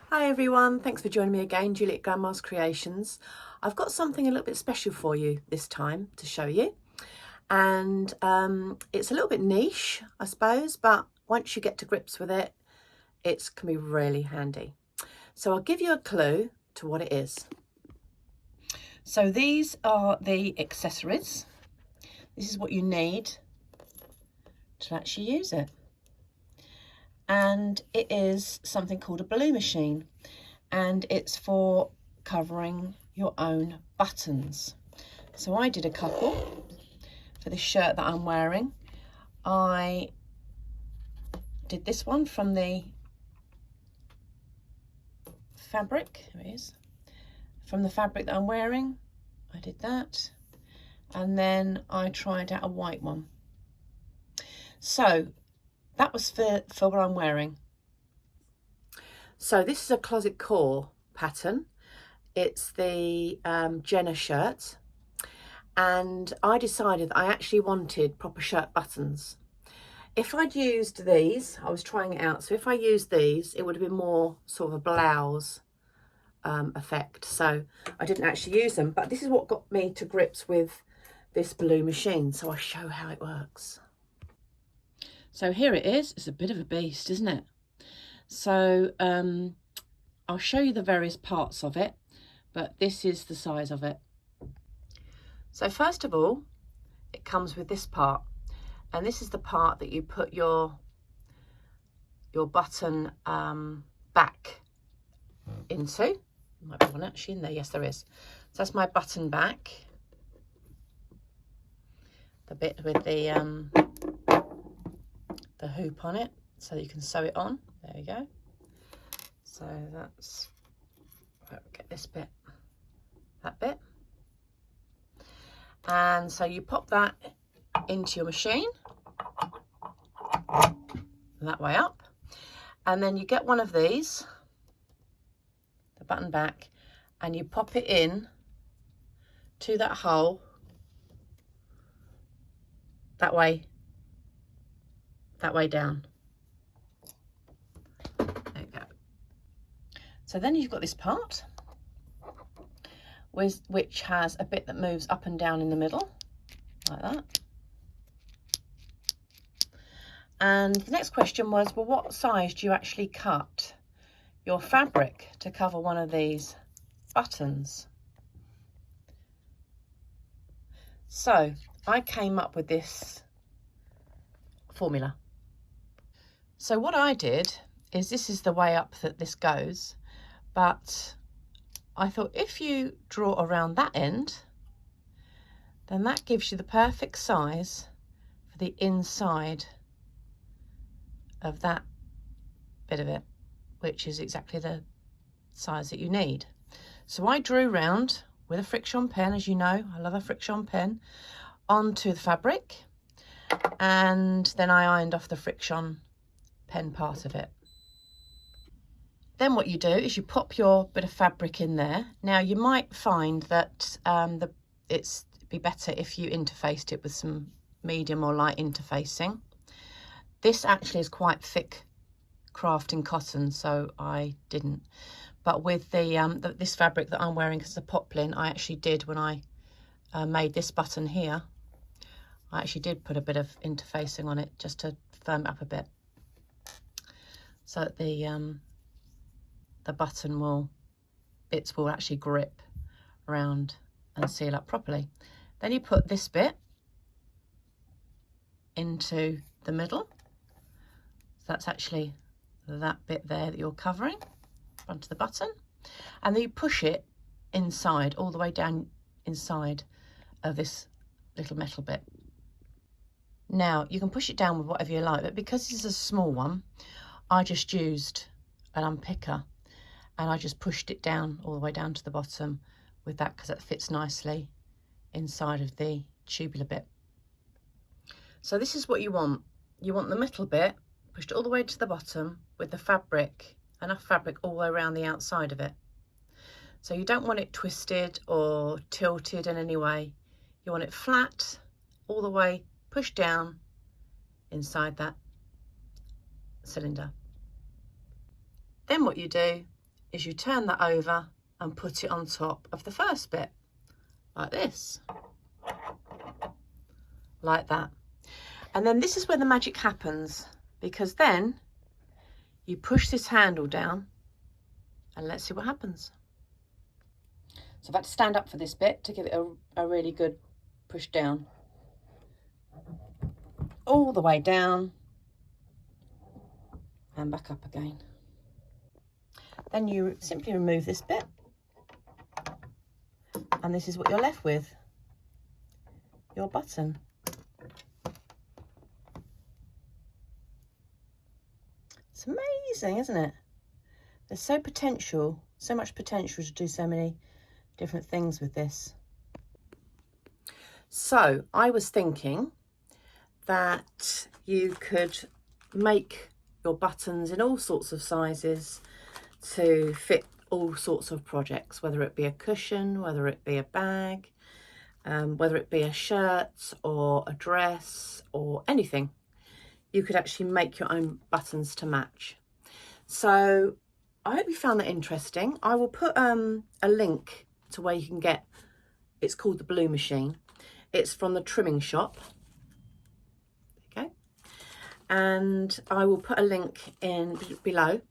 Hi everyone, thanks for joining me again, Juliet Grandma's Creations. I've got something a little bit special for you this time to show you, and it's a little bit niche, I suppose, but once you get to grips with it, it can be really handy. So I'll give you a clue to what it is. So these are the accessories. This is what you need to actually use it. And it is something called a blue machine, and it's for covering your own buttons. So I did a couple for this shirt that I'm wearing. I did this one from the fabric, here it is, from the fabric that I'm wearing. I did that, and then I tried out a white one. So that was for what I'm wearing. So this is a closet core pattern. It's the Jenna shirt, and I decided that I actually wanted proper shirt buttons. If I'd used these, I was trying it out, so if I used these, it would have been more sort of a blouse effect. So I didn't actually use them, but this is what got me to grips with this blue machine. So I'll show how it works. So here it is. It's a bit of a beast, isn't it? So I'll show you the various parts of it, but this is the size of it. So first of all, it comes with this part, and this is the part that you put your button back into. There might be one actually in there. Yes, there is. So that's my button back, the bit with the hoop on it, so you can sew it on. There you go. So that's, get this bit, that bit. And so you pop that into your machine, that way up. And then you get one of these, the button back, and you pop it in to that hole, that way down. There you go. So then you've got this part, which has a bit that moves up and down in the middle, like that. And the next question was, well, what size do you actually cut your fabric to cover one of these buttons? So I came up with this formula. So what I did is, this is the way up that this goes, but I thought if you draw around that end, then that gives you the perfect size for the inside of that bit of it, which is exactly the size that you need. So I drew round with a friction pen, as you know, I love a friction pen, onto the fabric, and then I ironed off the friction pen part of it. Then what you do is you pop your bit of fabric in there. Now you might find that it's be better if you interfaced it with some medium or light interfacing. This actually is quite thick crafting cotton, so I didn't. But with the this fabric that I'm wearing as a poplin, I actually did, when I made this button here, I actually did put a bit of interfacing on it just to firm it up a bit, so that the button bits will actually grip around and seal up properly. Then you put this bit into the middle. So that's actually that bit there that you're covering, front of the button. And then you push it inside, all the way down inside of this little metal bit. Now you can push it down with whatever you like, but because this is a small one, I just used an unpicker, and I just pushed it down all the way down to the bottom with that, because it fits nicely inside of the tubular bit. So this is what you want. You want the middle bit pushed all the way to the bottom with the fabric, enough fabric all the way around the outside of it. So you don't want it twisted or tilted in any way. You want it flat, all the way pushed down inside that cylinder. Then what you do is you turn that over and put it on top of the first bit, like this, like that. And then this is where the magic happens, because then you push this handle down and let's see what happens. So I've had to stand up for this bit to give it a really good push down. All the way down and back up again. Then you simply remove this bit and this is what you're left with, your button. It's amazing, isn't it? There's so much potential to do so many different things with this. So I was thinking that you could make your buttons in all sorts of sizes to fit all sorts of projects, whether it be a cushion, whether it be a bag, whether it be a shirt or a dress or anything. You could actually make your own buttons to match. So I hope you found that interesting. I will put a link to where you can get, it's called the Blue Machine. It's from the trimming shop. Okay. And I will put a link in below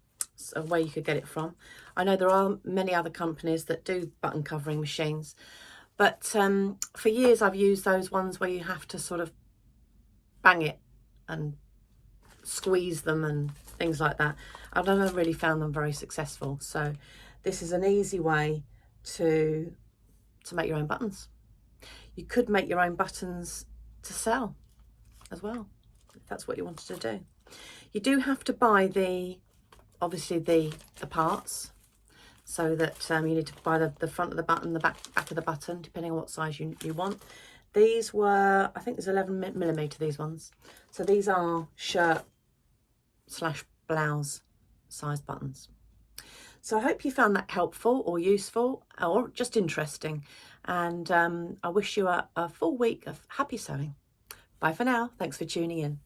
of where you could get it from. I know there are many other companies that do button covering machines, but for years I've used those ones where you have to sort of bang it and squeeze them and things like that. I've never really found them very successful. So this is an easy way to make your own buttons. You could make your own buttons to sell as well, if that's what you wanted to do. You do have to buy obviously the parts, so that you need to buy the front of the button, the back of the button, depending on what size you want. These were, I think there's 11mm, these ones. So these are shirt/blouse size buttons. So I hope you found that helpful or useful or just interesting. And I wish you a full week of happy sewing. Bye for now. Thanks for tuning in.